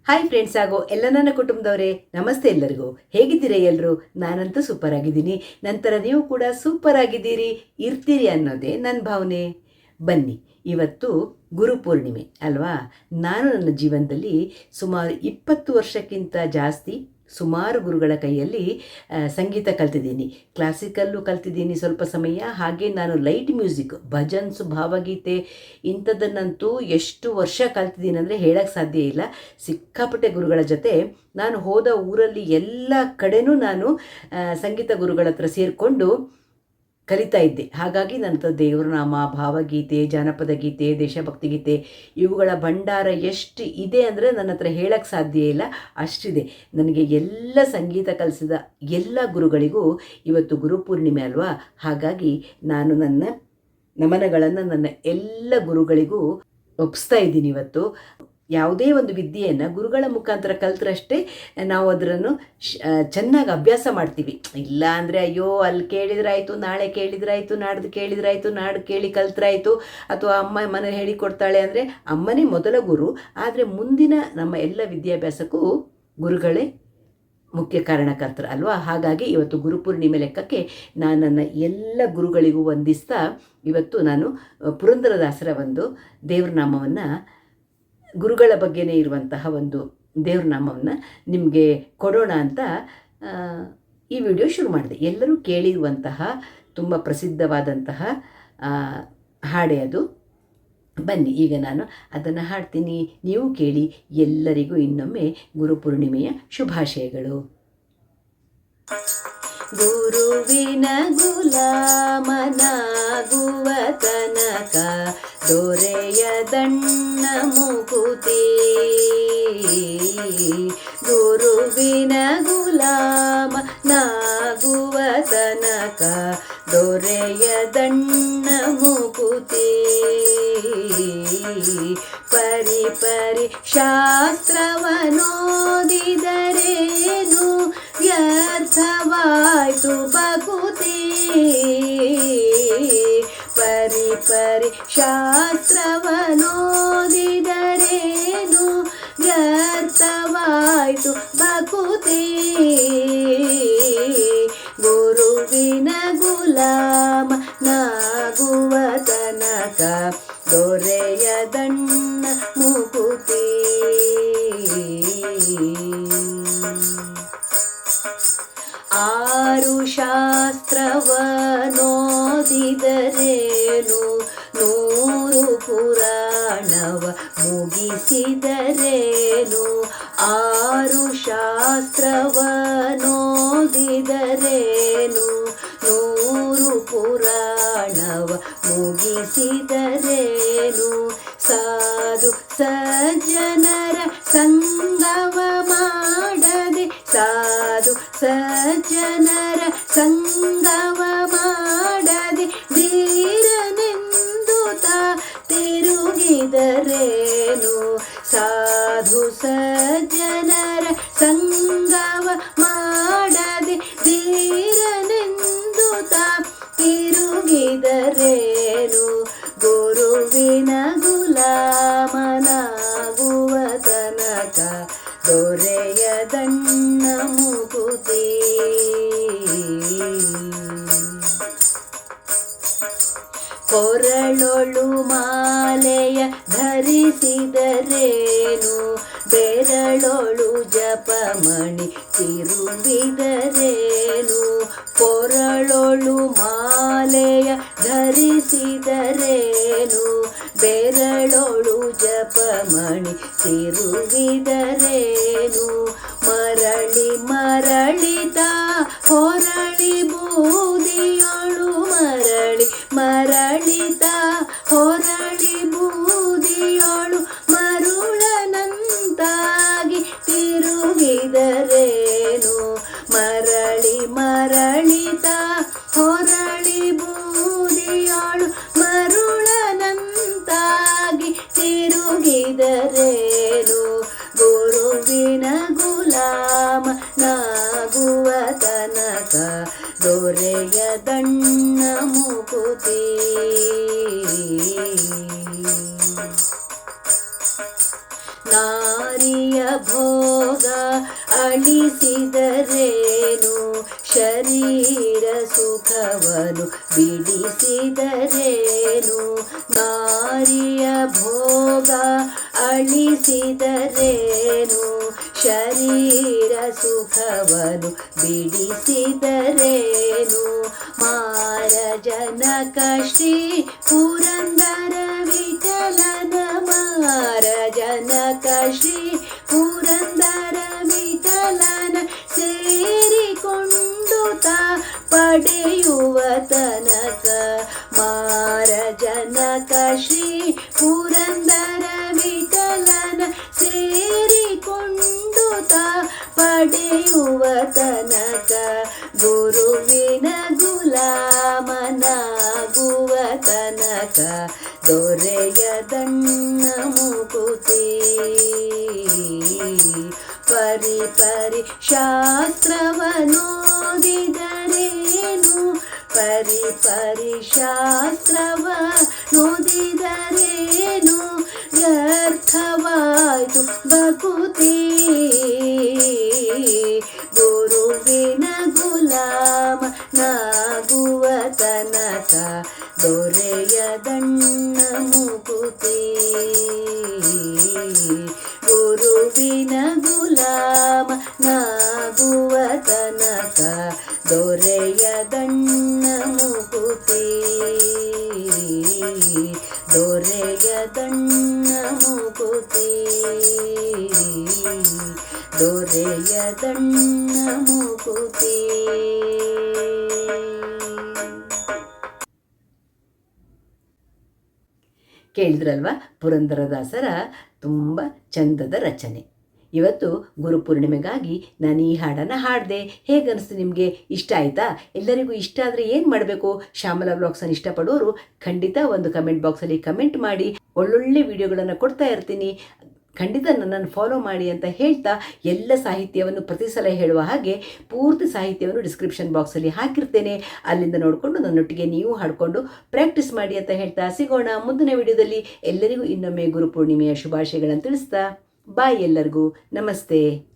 Hi friends ಆಗೋ ಎಲ್ಲ ನನ್ನ ಕುಟುಂಬದವರೇ, ನಮಸ್ತೆ ಎಲ್ಲರಿಗೂ. ಹೇಗಿದ್ದೀರಾ ಎಲ್ಲರೂ? ನಾನಂತೂ ಸೂಪರ್ ಆಗಿದ್ದೀನಿ. ನಂತರ ನೀವು ಕೂಡ ಸೂಪರ್ ಆಗಿದ್ದೀರಿ, ಇರ್ತೀರಿ ಅನ್ನೋದೇ ನನ್ನ ಭಾವನೆ. ಬನ್ನಿ, ಇವತ್ತು ಗುರುಪೂರ್ಣಿಮೆ ಅಲ್ವಾ? ನಾನು ನನ್ನ ಜೀವನದಲ್ಲಿ ಸುಮಾರು 20 ವರ್ಷಕ್ಕಿಂತ ಜಾಸ್ತಿ ಸುಮಾರು ಗುರುಗಳ ಕೈಯಲ್ಲಿ ಸಂಗೀತ ಕಲ್ತಿದ್ದೀನಿ. ಕ್ಲಾಸಿಕಲ್ಲು ಕಲ್ತಿದ್ದೀನಿ ಸ್ವಲ್ಪ ಸಮಯ. ಹಾಗೆ ನಾನು ಲೈಟ್ ಮ್ಯೂಸಿಕ್, ಭಜನ್ಸ್, ಭಾವಗೀತೆ ಇಂಥದ್ದನ್ನಂತೂ ಎಷ್ಟು ವರ್ಷ ಕಲ್ತಿದ್ದೀನಿ ಅಂದರೆ ಹೇಳೋಕ್ಕೆ ಸಾಧ್ಯ ಇಲ್ಲ. ಸಿಕ್ಕಾಪಟ್ಟೆ ಗುರುಗಳ ಜೊತೆ ನಾನು ಹೋದ ಊರಲ್ಲಿ ಎಲ್ಲ ಕಡೆನೂ ನಾನು ಸಂಗೀತ ಗುರುಗಳ ಹತ್ರ ಸೇರಿಕೊಂಡು ಕಲಿತಾ ಇದ್ದೆ. ಹಾಗಾಗಿ ನನ್ನ ದೇವ್ರ ನಾಮ, ಭಾವಗೀತೆ, ಜಾನಪದ ಗೀತೆ, ದೇಶಭಕ್ತಿ ಗೀತೆ ಇವುಗಳ ಭಂಡಾರ ಎಷ್ಟು ಇದೆ ಅಂದರೆ ನನ್ನ ಹತ್ರ ಹೇಳಕ್ಕೆ ಸಾಧ್ಯ ಇಲ್ಲ, ಅಷ್ಟಿದೆ. ನನಗೆ ಎಲ್ಲ ಸಂಗೀತ ಕಲಿಸಿದ ಎಲ್ಲ ಗುರುಗಳಿಗೂ ಇವತ್ತು ಗುರುಪೂರ್ಣಿಮೆ ಅಲ್ವಾ? ಹಾಗಾಗಿ ನಾನು ನನ್ನ ನಮನಗಳನ್ನು ನನ್ನ ಎಲ್ಲ ಗುರುಗಳಿಗೂ ಒಪ್ಪಿಸ್ತಾ ಇದ್ದೀನಿ ಇವತ್ತು. ಯಾವುದೇ ಒಂದು ವಿದ್ಯೆಯನ್ನು ಗುರುಗಳ ಮುಖಾಂತರ ಕಲ್ತ್ರಷ್ಟೇ ನಾವು ಅದನ್ನು ಚೆನ್ನಾಗಿ ಅಭ್ಯಾಸ ಮಾಡ್ತೀವಿ. ಇಲ್ಲ ಅಂದರೆ ಅಯ್ಯೋ ಅಲ್ಲಿ ಕೇಳಿದ್ರಾಯಿತು, ನಾಳೆ ಕೇಳಿದ್ರಾಯಿತು, ನಾಡ್ದು ಕೇಳಿದ್ರಾಯಿತು, ನಾಡು ಕೇಳಿ ಕಲ್ತ್ರಾಯಿತು, ಅಥವಾ ಅಮ್ಮ ಮನೇಲಿ ಹೇಳಿಕೊಡ್ತಾಳೆ ಅಂದರೆ ಅಮ್ಮನೇ ಮೊದಲ ಗುರು. ಆದರೆ ಮುಂದಿನ ನಮ್ಮ ಎಲ್ಲ ವಿದ್ಯಾಭ್ಯಾಸಕ್ಕೂ ಗುರುಗಳೇ ಮುಖ್ಯ ಕಾರಣಕರ್ತರು ಅಲ್ವಾ? ಹಾಗಾಗಿ ಇವತ್ತು ಗುರುಪೂರ್ಣಿಮೆ ಲೆಕ್ಕಕ್ಕೆ ನಾನು ನನ್ನ ಎಲ್ಲ ಗುರುಗಳಿಗೂ ವಂದಿಸ್ತಾ ಇವತ್ತು ನಾನು ಪುರಂದರದಾಸರ ಒಂದು ದೇವ್ರ ನಾಮವನ್ನು, ಗುರುಗಳ ಬಗ್ಗೆನೇ ಇರುವಂತಹ ಒಂದು ದೇವ್ರ ನಾಮವನ್ನು ನಿಮಗೆ ಕೊಡೋಣ ಅಂತ ಈ ವಿಡಿಯೋ ಶುರು ಮಾಡಿದೆ. ಎಲ್ಲರೂ ಕೇಳಿರುವಂತಹ ತುಂಬ ಪ್ರಸಿದ್ಧವಾದಂತಹ ಹಾಡೆ ಅದು. ಬನ್ನಿ, ಈಗ ನಾನು ಅದನ್ನು ಹಾಡ್ತೀನಿ, ನೀವು ಕೇಳಿ. ಎಲ್ಲರಿಗೂ ಇನ್ನೊಮ್ಮೆ ಗುರುಪೂರ್ಣಿಮೆಯ ಶುಭಾಶಯಗಳು. ಗುರುವಿನ ಗುಲಾಮನಾಗುವ ತನಕ ದೊರೆಯದಣ್ಣ ಮುಕುತಿ. ಗುರುವಿನ ಗುಲಾಮನಾಗುವ ತನಕ ದೊರೆಯದಣ್ಣ ಮುಕುತಿ. ಪರಿ ಪರಿ ಶಾಸ್ತ್ರವನೋದಿದರೇನು ವ್ಯರ್ಥವಾಯ್ತು ಬಕುತಿ. ಪರಿ ಪರಿ ಶಾಸ್ತ್ರವನೋದಿದರೇನು ವ್ಯರ್ಥವಾಯ್ತು ಬಕುತಿ. ಗುರುವಿನ ಗುಲಾಮ ನಾಗುವ ತನಕ ದೊರೆಯದಣ್ಣ ಮುಕುತಿ. ಆರು ಶಾಸ್ತ್ರವನೋದಿದರೇನು, 100 ಪುರಾಣವ ಮುಗಿಸಿದರೇನು. ಆರು ಶಾಸ್ತ್ರವನೋದಿದರೇನು, 100 ಪುರಾಣವ ಮುಗಿಸಿದರೇನು. ಸಾಧು ಸಜ್ಜನರ ಸಂಗವ ಮಾಡದೆ, ಸಾಧು ಸಜ್ಜನರ ಸಂಗವ ಮಾಡದೆ ಧೀರನೆಂದು ತಿರುಗಿದರೇನು. ಸಾಧು ಸಜ್ಜನರ ಸಂಗವ ಮಾಡದೆ ಧೀರನೆಂದು ತಿರುಗಿದರೇನು. ಗುರುವಿನ ಗುಲಾಮನಾಗುವ ತನಕ ದೊರೆಯದಣ್ಣ ಮುಕುತಿ. ಕೊರಳೊಳು ಮಾಲೆಯ ಧರಿಸಿದರೇನು, ಬೆರಳೊಳು ಜಪಮಣಿ ತಿರುಗಿದರೇನು. ಕೊರಳೊಳು ಮಾಲೆಯ ಧರಿಸಿದರೇನು, ಬೆರಳೊಳು ಜಪಮಣಿ ತಿರುಗಿದರೇನು. ಮರಳಿ ಮರಳಿತ ಹೊರಳಿ ಬೂದಿಯೊಳು, ಮರಳಿ ಮರಳಿತ ಹೊರಳಿ ಬೂದಿಯೊಳು ಮರುಳನಂತಾಗಿ ತಿರುಗಿದರೇನು. ಮರಳಿ ಮರಳಿತ ಹೊರಳಿ ಬೂದಿಯೊಳು ಮರುಳನಂತಾಗಿ ತಿರುಗಿದರೇನು. ಗುರುವಿನ ಗುಲಾಮ ನಾಗುವ ತನಕ ದೊರೆಯದಣ್ಣ ಮುಕುತಿ. ನಾರಿಯ ಭೋಗ ಅಳಿಸಿದರೇನು, ಶರೀರ ಸುಖವನ್ನು ಬಿಡಿಸಿದರೇನು. ನಾರಿಯ ಭೋಗ ಅಳಿಸಿದರೇನು, ಶರೀರ ಸುಖವನ್ನು ಬಿಡಿಸಿದರೇನು. ಮಾರ ಜನಕ ಶ್ರೀ ಪುರಂದರ ವಿಠಲನ, ಮಾರ ಜನಕ ಶ್ರೀ ಪುರಂದರ ವಿಠಲನ ಸೇರಿಕೊಂಡು ತಾ ಪಡೆಯುವ ತನಕ. ಮಾರ ಜನಕ ಶ್ರೀ ಪುರಂದರ ವಿಠಲನ ಸೇರಿಕೊಂಡು ತಾ ಪಡೆಯುವ ತನಕ. ಗುರುವಿನ ಗುಲಾಮನಾಗುವ ತನಕ ದೊರೆಯದಣ್ಣ ಮುಕುತಿ. ಪರಿ ಪರಿ ಶಾಸ್ತ್ರವನೋದಿದರೇನು, ಪರಿ ಪರಿ ಶಾಸ್ತ್ರವನೋದಿದರೇನು. ವ್ಯರ್ಥವಾಯ್ತು ಭಕುತಿ. ಗುರುವಿನ ಗುಲಾಮನಾಗುವ ತನಕ ದೊರೆಯದಣ್ಣ ಮುಕುತಿ. ಗುರುವಿನ ಗುಲಾಮನಾಗುವ ತನಕ ದೊರೆಯದಣ್ಣ ಮುಕುತಿ. ದೊರೆಯದಣ್ಣ ಮುಕುತಿ. ದೊರೆಯದಣ್ಣ ಮುಕುತಿ. ಕೇಳಿದ್ರಲ್ವ ಪುರಂದರದಾಸರ ತುಂಬ ಚಂದದ ರಚನೆ. ಇವತ್ತು ಗುರುಪೂರ್ಣಿಮೆಗಾಗಿ ನಾನು ಈ ಹಾಡನ್ನು ಹಾಡಿದೆ. ಹೇಗನ್ನಿಸ್ತು ನಿಮಗೆ? ಇಷ್ಟ ಆಯಿತಾ? ಎಲ್ಲರಿಗೂ ಇಷ್ಟ ಆದರೆ ಏನು ಮಾಡಬೇಕು? ಶ್ಯಾಮಲಾ ವ್ಲಾಗ್ಸನ್ನು ಇಷ್ಟಪಡೋರು ಖಂಡಿತ ಒಂದು ಕಮೆಂಟ್ ಬಾಕ್ಸಲ್ಲಿ ಕಮೆಂಟ್ ಮಾಡಿ. ಒಳ್ಳೊಳ್ಳೆ ವಿಡಿಯೋಗಳನ್ನು ಕೊಡ್ತಾ ಇರ್ತೀನಿ, ಖಂಡಿತ ನನ್ನನ್ನು ಫಾಲೋ ಮಾಡಿ ಅಂತ ಹೇಳ್ತಾ, ಎಲ್ಲ ಸಾಹಿತ್ಯವನ್ನು ಪ್ರತಿ ಸಲ ಹೇಳುವ ಹಾಗೆ ಪೂರ್ತಿ ಸಾಹಿತ್ಯವನ್ನು ಡಿಸ್ಕ್ರಿಪ್ಷನ್ ಬಾಕ್ಸಲ್ಲಿ ಹಾಕಿರ್ತೇನೆ. ಅಲ್ಲಿಂದ ನೋಡಿಕೊಂಡು ನನ್ನೊಟ್ಟಿಗೆ ನೀವು ಹಾಡಿಕೊಂಡು ಪ್ರಾಕ್ಟೀಸ್ ಮಾಡಿ ಅಂತ ಹೇಳ್ತಾ ಸಿಗೋಣ ಮುಂದಿನ ವಿಡಿಯೋದಲ್ಲಿ. ಎಲ್ಲರಿಗೂ ಇನ್ನೊಮ್ಮೆ ಗುರುಪೂರ್ಣಿಮೆಯ ಶುಭಾಶಯಗಳನ್ನು ತಿಳಿಸ್ತಾ ಬಾಯ್. ಎಲ್ಲರಿಗೂ ನಮಸ್ತೆ.